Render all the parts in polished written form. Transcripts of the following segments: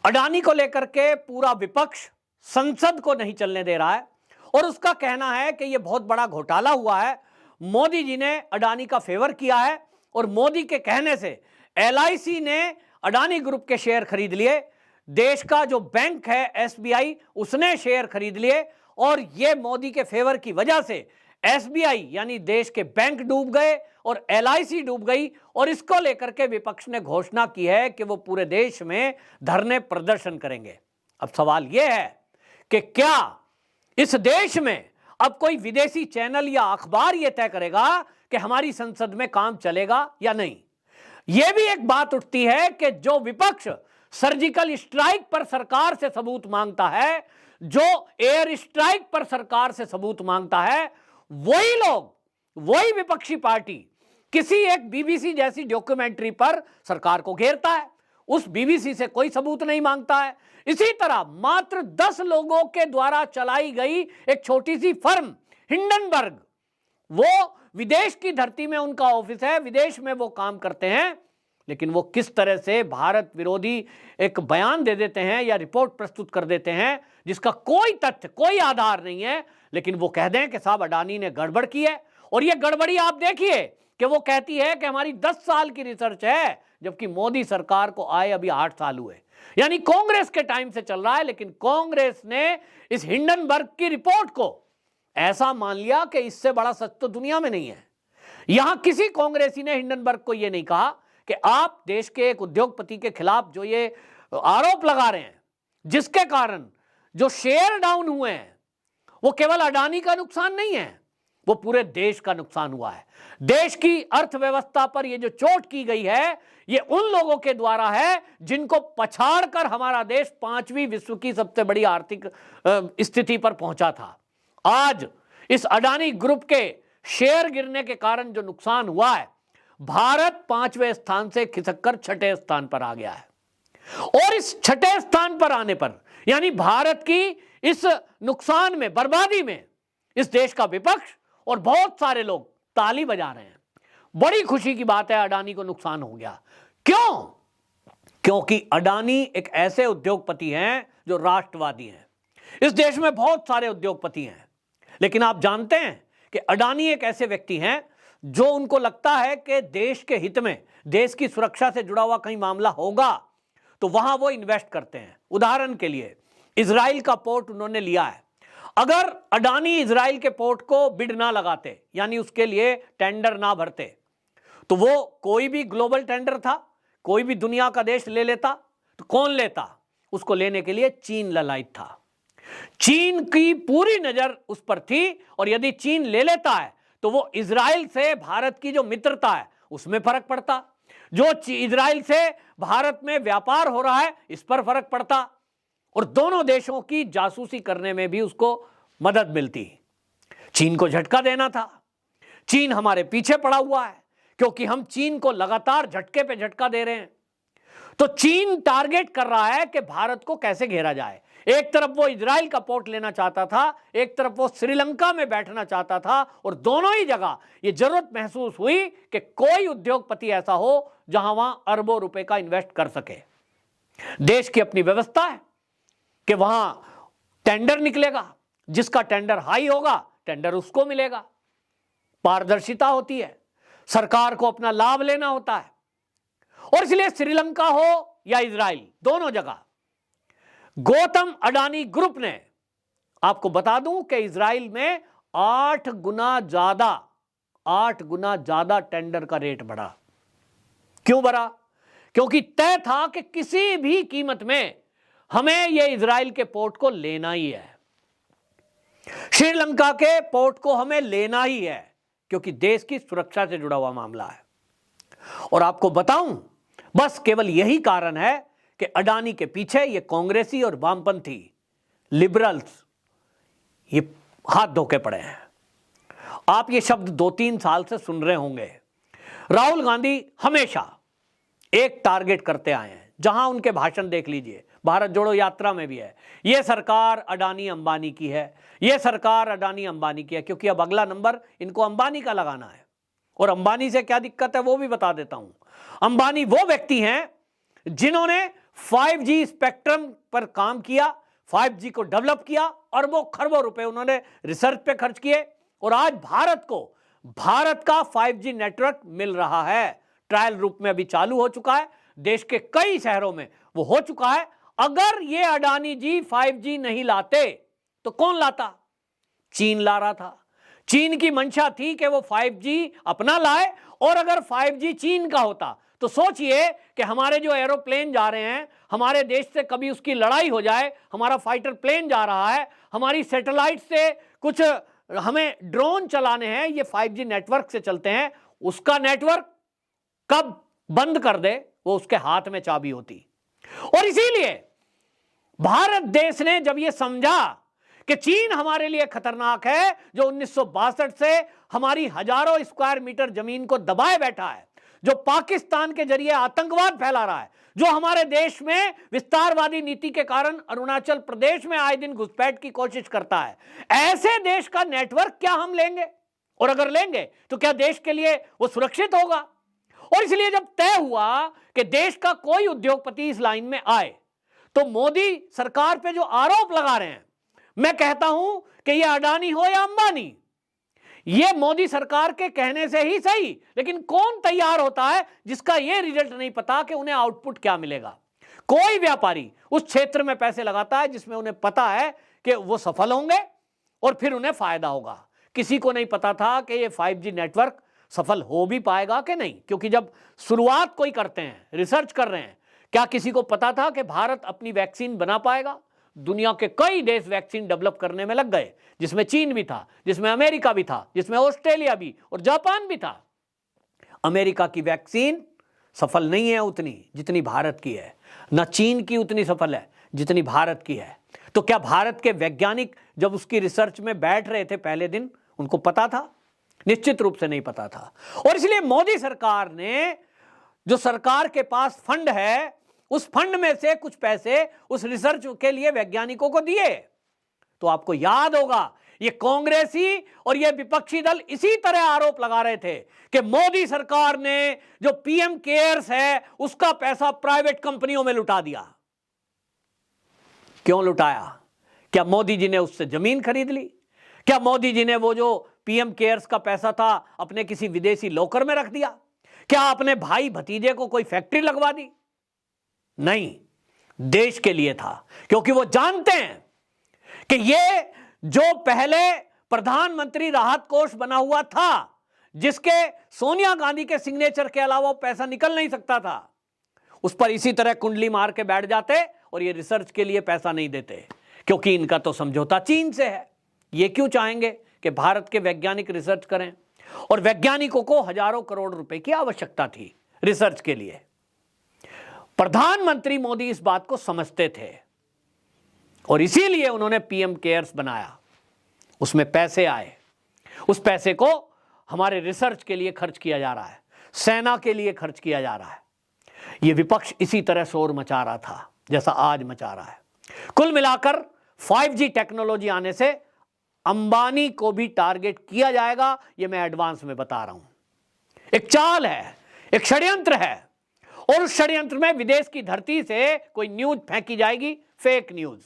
अडानी को लेकर के पूरा विपक्ष संसद को नहीं चलने दे रहा है और उसका कहना है कि यह बहुत बड़ा घोटाला हुआ है। मोदी जी ने अडानी का फेवर किया है और मोदी के कहने से एलआईसी ने अडानी ग्रुप के शेयर खरीद लिए। देश का जो बैंक है एसबीआई, उसने शेयर खरीद लिए और यह मोदी के फेवर की वजह से एसबीआई यानी देश के बैंक डूब गए और एलआईसी डूब गई। और इसको लेकर के विपक्ष ने घोषणा की है कि वो पूरे देश में धरने प्रदर्शन करेंगे। अब सवाल यह है कि क्या इस देश में अब कोई विदेशी चैनल या अखबार यह तय करेगा कि हमारी संसद में काम चलेगा या नहीं? यह भी एक बात उठती है कि जो विपक्ष सर्जिकल स्ट्राइक पर सरकार से सबूत मांगता है, जो एयर स्ट्राइक पर सरकार से सबूत मांगता है, वही लोग, वही विपक्षी पार्टी किसी एक बीबीसी जैसी डॉक्यूमेंट्री पर सरकार को घेरता है, उस बीबीसी से कोई सबूत नहीं मांगता है। इसी तरह मात्र 10 लोगों के द्वारा चलाई गई एक छोटी सी फर्म हिंडनबर्ग, वो विदेश की धरती में उनका ऑफिस है, विदेश में वो काम करते हैं, लेकिन वो किस तरह से भारत विरोधी एक बयान दे देते हैं या रिपोर्ट प्रस्तुत कर देते हैं जिसका कोई तथ्य, कोई आधार नहीं है, लेकिन वो कह दें कि साहब अडानी ने गड़बड़ की है। और ये गड़बड़ी आप देखिए कि वो कहती है कि हमारी 10 साल की रिसर्च है, जबकि मोदी सरकार को आए अभी 8 साल हुए, यानी कांग्रेस के टाइम से चल रहा है। लेकिन कांग्रेस ने इस हिंडनबर्ग की रिपोर्ट को ऐसा मान लिया कि इससे बड़ा सच तो दुनिया में नहीं है। यहां किसी कांग्रेसी ने हिंडनबर्ग को यह नहीं कहा कि आप देश के एक उद्योगपति के खिलाफ जो ये आरोप लगा रहे हैं, जिसके कारण जो शेयर डाउन हुए हैं, वो केवल अडानी का नुकसान नहीं है, वो पूरे देश का नुकसान हुआ है। देश की अर्थव्यवस्था पर ये जो चोट की गई है, ये उन लोगों के द्वारा है जिनको पछाड़कर हमारा देश 5वीं विश्व की सबसे बड़ी आर्थिक स्थिति पर पहुंचा था। आज इस अडानी ग्रुप के शेयर गिरने के कारण जो नुकसान हुआ है, भारत 5वें स्थान से खिसककर 6ठे स्थान पर आ गया है। और इस 6ठे स्थान पर आने पर, यानी भारत की इस नुकसान में, बर्बादी में, इस देश का विपक्ष और बहुत सारे लोग ताली बजा रहे हैं। बड़ी खुशी की बात है, अडानी को नुकसान हो गया। क्यों? क्योंकि अडानी एक ऐसे उद्योगपति हैं जो राष्ट्रवादी हैं। इस देश में बहुत सारे उद्योगपति हैं, लेकिन आप जानते हैं कि अडानी एक ऐसे व्यक्ति हैं जो उनको लगता है कि देश के हित में, देश की सुरक्षा से जुड़ा हुआ कहीं मामला होगा तो वहां वो इन्वेस्ट करते हैं। उदाहरण के लिए इजराइल का पोर्ट उन्होंने लिया है। अगर अडानी इजराइल के पोर्ट को बिड ना लगाते, यानी उसके लिए टेंडर ना भरते, तो वो कोई भी ग्लोबल टेंडर था, कोई भी दुनिया का देश ले लेता, तो कौन लेता? उसको लेने के लिए चीन ललायत था। चीन की पूरी नजर उस पर थी और यदि चीन ले लेता है तो वो इजराइल से भारत की जो मित्रता है उसमें फर्क पड़ता, जो इजराइल से भारत में व्यापार हो रहा है इस पर फर्क पड़ता, और दोनों देशों की जासूसी करने में भी उसको मदद मिलती। चीन को झटका देना था। चीन हमारे पीछे पड़ा हुआ है क्योंकि हम चीन को लगातार झटके पे झटका दे रहे हैं। तो चीन टारगेट कर रहा है कि भारत को कैसे घेरा जाए। एक तरफ वो इजराइल का पोर्ट लेना चाहता था, एक तरफ वो श्रीलंका में बैठना चाहता था, और दोनों ही जगह ये जरूरत महसूस हुई कि कोई उद्योगपति ऐसा हो जहां वहां अरबों रुपए का इन्वेस्ट कर सके। देश की अपनी व्यवस्था है कि वहां टेंडर निकलेगा, जिसका टेंडर हाई होगा टेंडर उसको मिलेगा। पारदर्शिता होती है, सरकार को अपना लाभ लेना होता है, और इसलिए श्रीलंका हो या इजराइल, दोनों जगह गौतम अडानी ग्रुप ने, आपको बता दूं कि इजराइल में 8 गुना ज्यादा टेंडर का रेट बढ़ा। क्यों बढ़ा? क्योंकि तय था कि किसी भी कीमत में हमें यह इजराइल के पोर्ट को लेना ही है, श्रीलंका के पोर्ट को हमें लेना ही है, क्योंकि देश की सुरक्षा से जुड़ा हुआ मामला है। और आपको बताऊं, बस केवल यही कारण है कि अडानी के पीछे ये कांग्रेसी और वामपंथी लिबरल्स ये हाथ धोके पड़े हैं। आप ये शब्द 2-3 साल से सुन रहे होंगे। राहुल गांधी हमेशा एक टारगेट करते आए हैं, जहां उनके भाषण देख लीजिए, भारत जोड़ो यात्रा में भी है, यह सरकार अडानी अंबानी की है, यह सरकार अडानी अंबानी की है, क्योंकि अब अगला नंबर इनको अंबानी का लगाना है। और अंबानी से क्या दिक्कत है वो भी बता देता हूं। अंबानी वो व्यक्ति हैं जिन्होंने 5G स्पेक्ट्रम पर काम किया, 5G को डेवलप किया, अरबों खरबों रुपए उन्होंने रिसर्च पे खर्च किए और आज भारत को भारत का 5G नेटवर्क मिल रहा है। ट्रायल रूप में अभी चालू हो चुका है, देश के कई शहरों में वो हो चुका है। अगर ये अडानी जी 5G नहीं लाते तो कौन लाता? चीन ला रहा था। चीन की मंशा थी कि वो 5G अपना लाए, और अगर 5G चीन का होता तो सोचिए कि हमारे जो एरोप्लेन जा रहे हैं, हमारे देश से कभी उसकी लड़ाई हो जाए, हमारा फाइटर प्लेन जा रहा है, हमारी सैटेलाइट से कुछ हमें ड्रोन चलाने हैं, ये 5G नेटवर्क से चलते हैं, उसका नेटवर्क कब बंद कर दे वो उसके हाथ में चाबी होती। और इसीलिए भारत देश ने जब ये समझा कि चीन हमारे लिए खतरनाक है, जो 1962 से हमारी हजारों स्क्वायर मीटर जमीन को दबाए बैठा है, जो पाकिस्तान के जरिए आतंकवाद फैला रहा है, जो हमारे देश में विस्तारवादी नीति के कारण अरुणाचल प्रदेश में आए दिन घुसपैठ की कोशिश करता है, ऐसे देश का नेटवर्क क्या हम लेंगे? और अगर लेंगे तो क्या देश के लिए वो सुरक्षित होगा? और इसलिए जब तय हुआ कि देश का कोई उद्योगपति इस लाइन में आए, तो मोदी सरकार पे जो आरोप लगा रहे हैं, मैं कहता हूं कि ये अडानी हो या अंबानी, ये मोदी सरकार के कहने से ही सही, लेकिन कौन तैयार होता है जिसका ये रिजल्ट नहीं पता कि उन्हें आउटपुट क्या मिलेगा? कोई व्यापारी उस क्षेत्र में पैसे लगाता है जिसमें उन्हें पता है कि वो सफल होंगे और फिर उन्हें फायदा होगा। किसी को नहीं पता था कि ये 5G नेटवर्क सफल हो भी पाएगा कि नहीं, क्योंकि जब शुरुआत कोई करते हैं, रिसर्च कर रहे हैं, क्या किसी को पता था कि भारत अपनी वैक्सीन बना पाएगा? दुनिया के कई देश वैक्सीन डेवलप करने में लग गए, जिसमें चीन भी था, जिसमें अमेरिका भी था, जिसमें ऑस्ट्रेलिया भी और जापान भी था। अमेरिका की वैक्सीन सफल नहीं है उतनी जितनी भारत की है, न चीन की उतनी सफल है जितनी भारत की है। तो क्या भारत के वैज्ञानिक जब उसकी रिसर्च में बैठ रहे थे पहले दिन, उनको पता था? निश्चित रूप से नहीं पता था। और इसलिए मोदी सरकार ने, जो सरकार के पास फंड है, उस फंड में से कुछ पैसे उस रिसर्च के लिए वैज्ञानिकों को दिए। तो आपको याद होगा, ये कांग्रेसी और ये विपक्षी दल इसी तरह आरोप लगा रहे थे कि मोदी सरकार ने जो पीएम केयर्स है उसका पैसा प्राइवेट कंपनियों में लुटा दिया। क्यों लुटाया? क्या मोदी जी ने उससे जमीन खरीद ली? क्या मोदी जी ने वो जो पीएम केयर्स का पैसा था अपने किसी विदेशी लॉकर में रख दिया? क्या अपने भाई भतीजे को कोई फैक्ट्री लगवा दी? नहीं, देश के लिए था, क्योंकि वो जानते हैं कि ये जो पहले प्रधानमंत्री राहत कोष बना हुआ था, जिसके सोनिया गांधी के सिग्नेचर के अलावा पैसा निकल नहीं सकता था, उस पर इसी तरह कुंडली मार के बैठ जाते और ये रिसर्च के लिए पैसा नहीं देते, क्योंकि इनका तो समझौता चीन से है। ये क्यों चाहेंगे कि भारत के वैज्ञानिक रिसर्च करें? और वैज्ञानिकों को हजारों करोड़ रुपए की आवश्यकता थी रिसर्च के लिए। प्रधानमंत्री मोदी इस बात को समझते थे और इसीलिए उन्होंने पीएम केयर्स बनाया। उसमें पैसे आए, उस पैसे को हमारे रिसर्च के लिए खर्च किया जा रहा है, सेना के लिए खर्च किया जा रहा है। यह विपक्ष इसी तरह शोर मचा रहा था जैसा आज मचा रहा है। कुल मिलाकर 5G टेक्नोलॉजी आने से अंबानी को भी टारगेट किया जाएगा, यह मैं एडवांस में बता रहा हूं। एक चाल है, एक षड्यंत्र है, और उस षड्यंत्र में विदेश की धरती से कोई न्यूज फेंकी जाएगी, फेक न्यूज,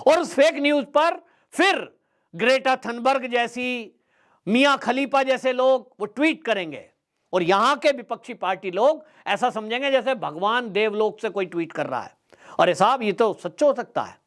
और उस फेक न्यूज पर फिर ग्रेटा थनबर्ग जैसी, मियां खलीफा जैसे लोग वो ट्वीट करेंगे, और यहां के विपक्षी पार्टी लोग ऐसा समझेंगे जैसे भगवान देवलोक से कोई ट्वीट कर रहा है। अरे साहब, ये तो सच हो सकता है।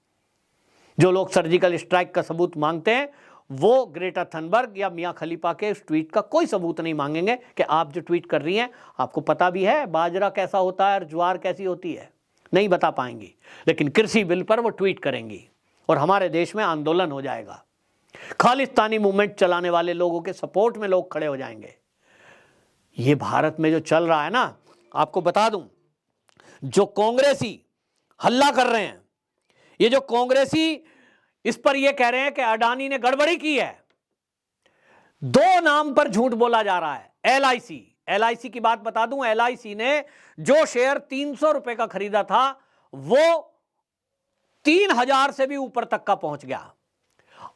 जो लोग सर्जिकल स्ट्राइक का सबूत मांगते हैं वो ग्रेटा थनबर्ग या मियां खलीफा के उस ट्वीट का कोई सबूत नहीं मांगेंगे कि आप जो ट्वीट कर रही हैं, आपको पता भी है बाजरा कैसा होता है और ज्वार कैसी होती है, नहीं बता पाएंगी। लेकिन कृषि बिल पर वो ट्वीट करेंगी और हमारे देश में आंदोलन हो जाएगा। खालिस्तानी मूवमेंट चलाने वाले लोगों के सपोर्ट में लोग खड़े हो जाएंगे। ये भारत में जो चल रहा है ना, आपको बता दूं, जो कांग्रेसी हल्ला कर रहे हैं, ये जो कांग्रेसी इस पर ये कह रहे हैं कि अडानी ने गड़बड़ी की है, दो नाम पर झूठ बोला जा रहा है। LIC की बात बता दूं, LIC ने जो शेयर 300 रुपए का खरीदा था वो 3000 से भी ऊपर तक का पहुंच गया।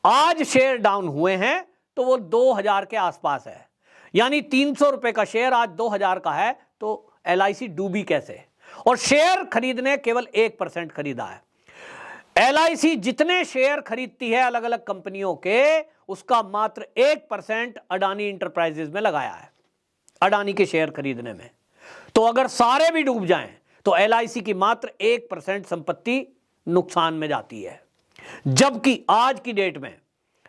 आज शेयर डाउन हुए हैं तो वो 2000 के आसपास है, यानी 300 रुपए का शेयर आज 2000 का है। तो LIC डूबी कैसे? और शेयर खरीदने केवल 1% खरीदा है। LIC जितने शेयर खरीदती है अलग अलग कंपनियों के, उसका मात्र 1% अडानी इंटरप्राइजेज में लगाया है, अडानी के शेयर खरीदने में। तो अगर सारे भी डूब जाएं तो LIC की मात्र 1% संपत्ति नुकसान में जाती है। जबकि आज की डेट में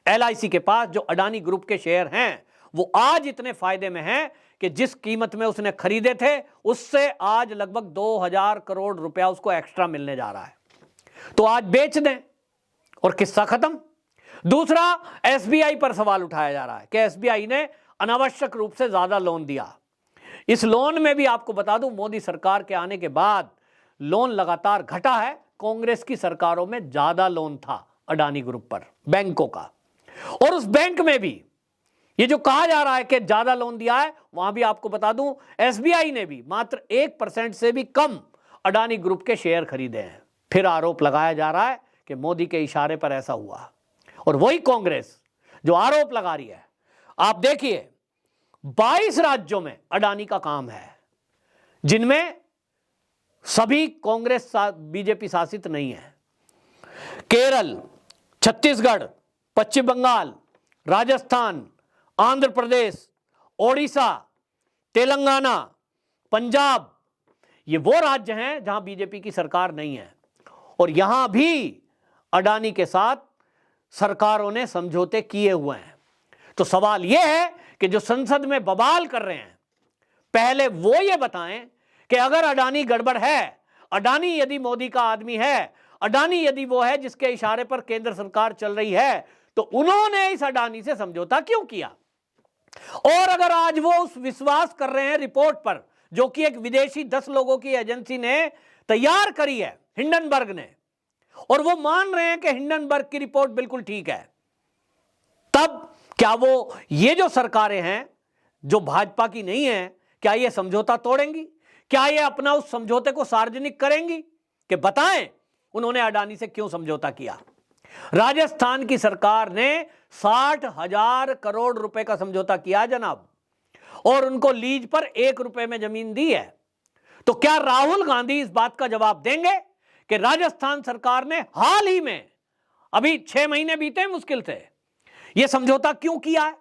LIC के पास जो अडानी ग्रुप के शेयर हैं वो आज इतने फायदे में हैं कि जिस कीमत में उसने खरीदे थे उससे आज लगभग 2000 करोड़ रुपया उसको एक्स्ट्रा मिलने जा रहा है। तो आज बेच दें और किस्सा खत्म। दूसरा, SBI पर सवाल उठाया जा रहा है कि SBI ने अनावश्यक रूप से ज्यादा लोन दिया। इस लोन में भी आपको बता दूं, मोदी सरकार के आने के बाद लोन लगातार घटा है। कांग्रेस की सरकारों में ज्यादा लोन था अडानी ग्रुप पर, बैंकों का। और उस बैंक में भी ये जो कहा जा रहा है कि ज्यादा लोन दिया है, वहां भी आपको बता दूं SBI ने भी मात्र 1% से भी कम अडानी ग्रुप के शेयर खरीदे हैं। फिर आरोप लगाया जा रहा है कि मोदी के इशारे पर ऐसा हुआ। और वही कांग्रेस जो आरोप लगा रही है, आप देखिए 22 राज्यों में अडानी का काम है, जिनमें सभी कांग्रेस बीजेपी शासित नहीं है। केरल, छत्तीसगढ़, पश्चिम बंगाल, राजस्थान, आंध्र प्रदेश, ओडिशा, तेलंगाना, पंजाब, ये वो राज्य हैं जहां बीजेपी की सरकार नहीं है। और यहां भी अडानी के साथ सरकारों ने समझौते किए हुए हैं। तो सवाल यह है कि जो संसद में बवाल कर रहे हैं, पहले वो ये बताएं कि अगर अडानी गड़बड़ है, अडानी यदि मोदी का आदमी है, अडानी यदि वो है जिसके इशारे पर केंद्र सरकार चल रही है, तो उन्होंने इस अडानी से समझौता क्यों किया? और अगर आज वो उस विश्वास कर रहे हैं रिपोर्ट पर, जो कि एक विदेशी 10 लोगों की एजेंसी ने तैयार करी है, हिंडनबर्ग ने, और वो मान रहे हैं कि हिंडनबर्ग की रिपोर्ट बिल्कुल ठीक है, तब क्या वो ये जो सरकारें हैं जो भाजपा की नहीं है, क्या ये समझौता तोड़ेंगी? क्या ये अपना उस समझौते को सार्वजनिक करेंगी कि बताएं उन्होंने अडानी से क्यों समझौता किया? राजस्थान की सरकार ने 60,000 करोड़ रुपए का समझौता किया जनाब, और उनको लीज पर 1 रुपए में जमीन दी है। तो क्या राहुल गांधी इस बात का जवाब देंगे कि राजस्थान सरकार ने हाल ही में, अभी 6 महीने बीते मुश्किल से, यह समझौता क्यों किया है?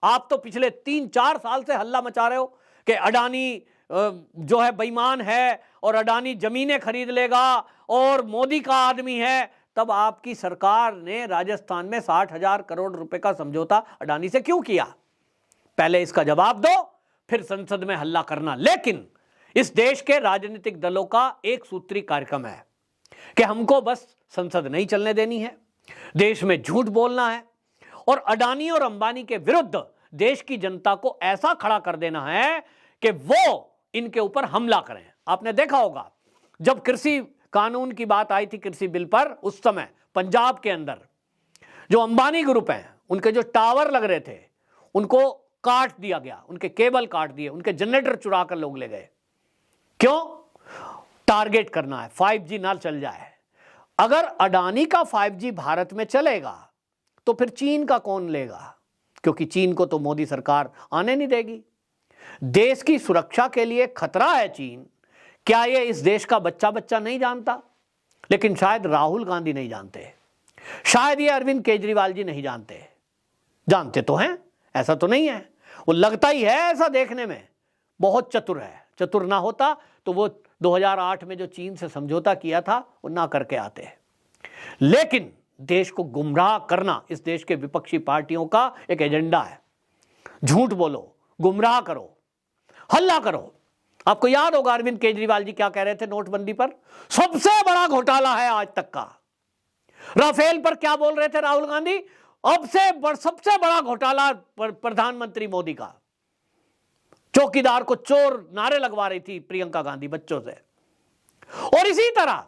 आप तो पिछले 3-4 साल से हल्ला मचा रहे हो कि अडानी जो है बेईमान है और अडानी जमीनें खरीद लेगा और मोदी का आदमी है। तब आपकी सरकार ने राजस्थान में 60,000 करोड़ रुपए का समझौता अडानी से क्यों किया? पहले इसका जवाब दो, फिर संसद में हल्ला करना। लेकिन इस देश के राजनीतिक दलों का एक सूत्री कार्यक्रम है कि हमको बस संसद नहीं चलने देनी है, देश में झूठ बोलना है और अडानी और अंबानी के विरुद्ध देश की जनता को ऐसा खड़ा कर देना है कि वो इनके ऊपर हमला करें। आपने देखा होगा जब कृषि कानून की बात आई थी, कृषि बिल पर, उस समय पंजाब के अंदर जो अंबानी ग्रुप हैं, उनके जो टावर लग रहे थे उनको काट दिया गया, उनके केबल काट दिए, उनके जनरेटर चुरा कर लोग ले गए। क्यों? टारगेट करना है 5G ना चल जाए। अगर अडानी का 5G भारत में चलेगा तो फिर चीन का कौन लेगा? क्योंकि चीन को तो मोदी सरकार आने नहीं देगी। देश की सुरक्षा के लिए खतरा है चीन। क्या ये इस देश का बच्चा बच्चा नहीं जानता? लेकिन शायद राहुल गांधी नहीं जानते, शायद ये अरविंद केजरीवाल जी नहीं जानते। जानते तो हैं, ऐसा तो नहीं है, वो लगता ही है ऐसा देखने में बहुत चतुर है। चतुर ना होता तो वो 2008 में जो चीन से समझौता किया था वो ना करके आते। लेकिन देश को गुमराह करना इस देश के विपक्षी पार्टियों का एक एजेंडा है। झूठ बोलो, गुमराह करो, हल्ला करो। आपको याद होगा अरविंद केजरीवाल जी क्या कह रहे थे नोटबंदी पर? सबसे बड़ा घोटाला है आज तक का। राफेल पर क्या बोल रहे थे राहुल गांधी? सबसे बड़ा घोटाला प्रधानमंत्री मोदी का। चौकीदार को चोर नारे लगवा रही थी प्रियंका गांधी बच्चों से। और इसी तरह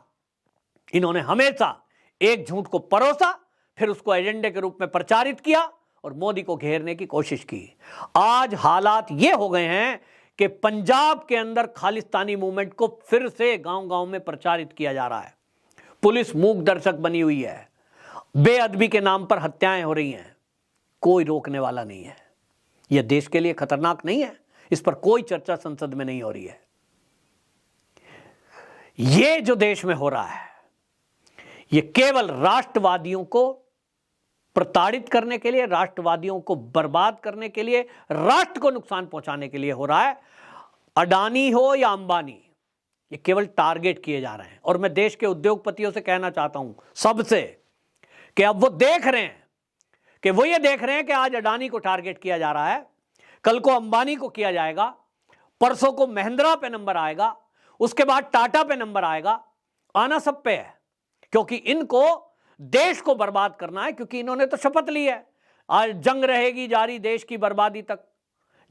इन्होंने हमेशा एक झूठ को परोसा, फिर उसको एजेंडे के रूप में प्रचारित किया और मोदी को घेरने की कोशिश की। आज हालात ये हो गए हैं कि पंजाब के अंदर खालिस्तानी मूवमेंट को फिर से गांव-गांव में प्रचारित किया जा रहा है। पुलिस मूक दर्शक बनी हुई है, बेअदबी के नाम पर हत्याएं हो रही हैं, कोई रोकने वाला नहीं है। यह देश के लिए खतरनाक नहीं है? इस पर कोई चर्चा संसद में नहीं हो रही है। ये जो देश में हो रहा है, ये केवल राष्ट्रवादियों को प्रताड़ित करने के लिए, राष्ट्रवादियों को बर्बाद करने के लिए, राष्ट्र को नुकसान पहुंचाने के लिए हो रहा है। अडानी हो या अंबानी, ये केवल टारगेट किए जा रहे हैं। और मैं देश के उद्योगपतियों से कहना चाहता हूं, सबसे, कि अब वो देख रहे हैं कि वो ये देख रहे हैं कि आज अडानी को टारगेट किया जा रहा है, कल को अंबानी को किया जाएगा, परसों को महिंद्रा पे नंबर आएगा, उसके बाद टाटा पे नंबर आएगा, आना सब पे है, क्योंकि इनको देश को बर्बाद करना है। क्योंकि इन्होंने तो शपथ ली है, आज जंग रहेगी जारी देश की बर्बादी तक।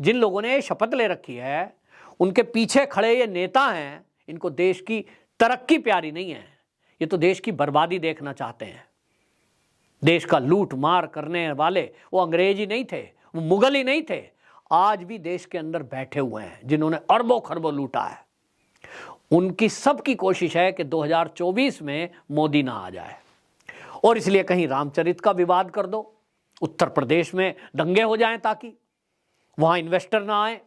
जिन लोगों ने शपथ ले रखी है, उनके पीछे खड़े ये नेता हैं, इनको देश की तरक्की प्यारी नहीं है, ये तो देश की बर्बादी देखना चाहते हैं। देश का लूट मार करने वाले वो अंग्रेज ही नहीं थे, वो मुगल ही नहीं थे, आज भी देश के अंदर बैठे हुए हैं, जिन्होंने अरबों खरबों लूटा है। उनकी सबकी कोशिश है कि 2024 में मोदी ना आ जाए, और इसलिए कहीं रामचरित का विवाद कर दो, उत्तर प्रदेश में दंगे हो जाएं ताकि वहां इन्वेस्टर ना आए,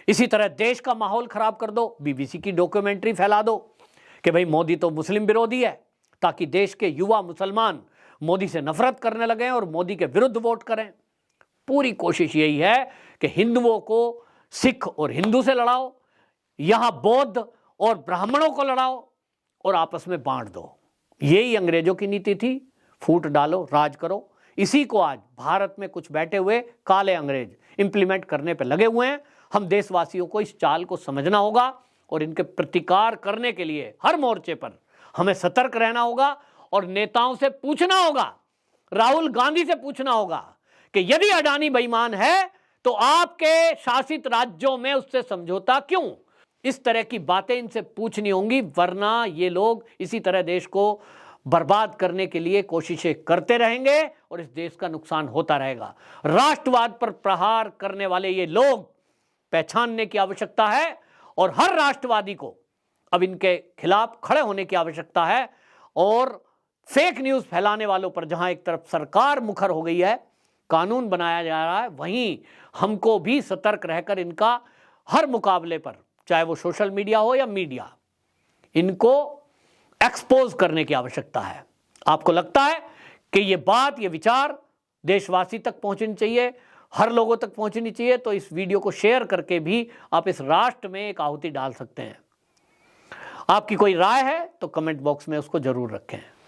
इसी तरह देश का माहौल खराब कर दो, बीबीसी की डॉक्यूमेंट्री फैला दो कि भाई मोदी तो मुस्लिम विरोधी है, ताकि देश के युवा मुसलमान मोदी से नफरत करने लगें और मोदी के विरुद्ध वोट करें। पूरी कोशिश यही है कि हिंदुओं को सिख और हिंदू से लड़ाओ, यहां बौद्ध और ब्राह्मणों को लड़ाओ और आपस में बांट दो। यही अंग्रेजों की नीति थी, फूट डालो, राज करो। इसी को आज भारत में कुछ बैठे हुए काले अंग्रेज इंप्लीमेंट करने पे लगे हुए हैं। हम देशवासियों को इस चाल को समझना होगा और इनके प्रतिकार करने के लिए हर मोर्चे पर हमें सतर्क रहना होगा और नेताओं से पूछना होगा, राहुल गांधी से पूछना होगा कि यदि अडानी बेईमान है तो आपके शासित राज्यों में उससे समझौता क्यों? इस तरह की बातें इनसे पूछनी होंगी, वरना ये लोग इसी तरह देश को बर्बाद करने के लिए कोशिशें करते रहेंगे और इस देश का नुकसान होता रहेगा। राष्ट्रवाद पर प्रहार करने वाले ये लोग पहचानने की आवश्यकता है और हर राष्ट्रवादी को अब इनके खिलाफ खड़े होने की आवश्यकता है। और फेक न्यूज फैलाने वालों पर जहां एक तरफ सरकार मुखर हो गई है, कानून बनाया जा रहा है, वहीं हमको भी सतर्क रहकर इनका हर मुकाबले पर, चाहे वो सोशल मीडिया हो या मीडिया, इनको एक्सपोज करने की आवश्यकता है। आपको लगता है कि ये बात, ये विचार देशवासी तक पहुंचनी चाहिए, हर लोगों तक पहुंचनी चाहिए, तो इस वीडियो को शेयर करके भी आप इस राष्ट्र में एक आहुति डाल सकते हैं। आपकी कोई राय है तो कमेंट बॉक्स में उसको जरूर रखें।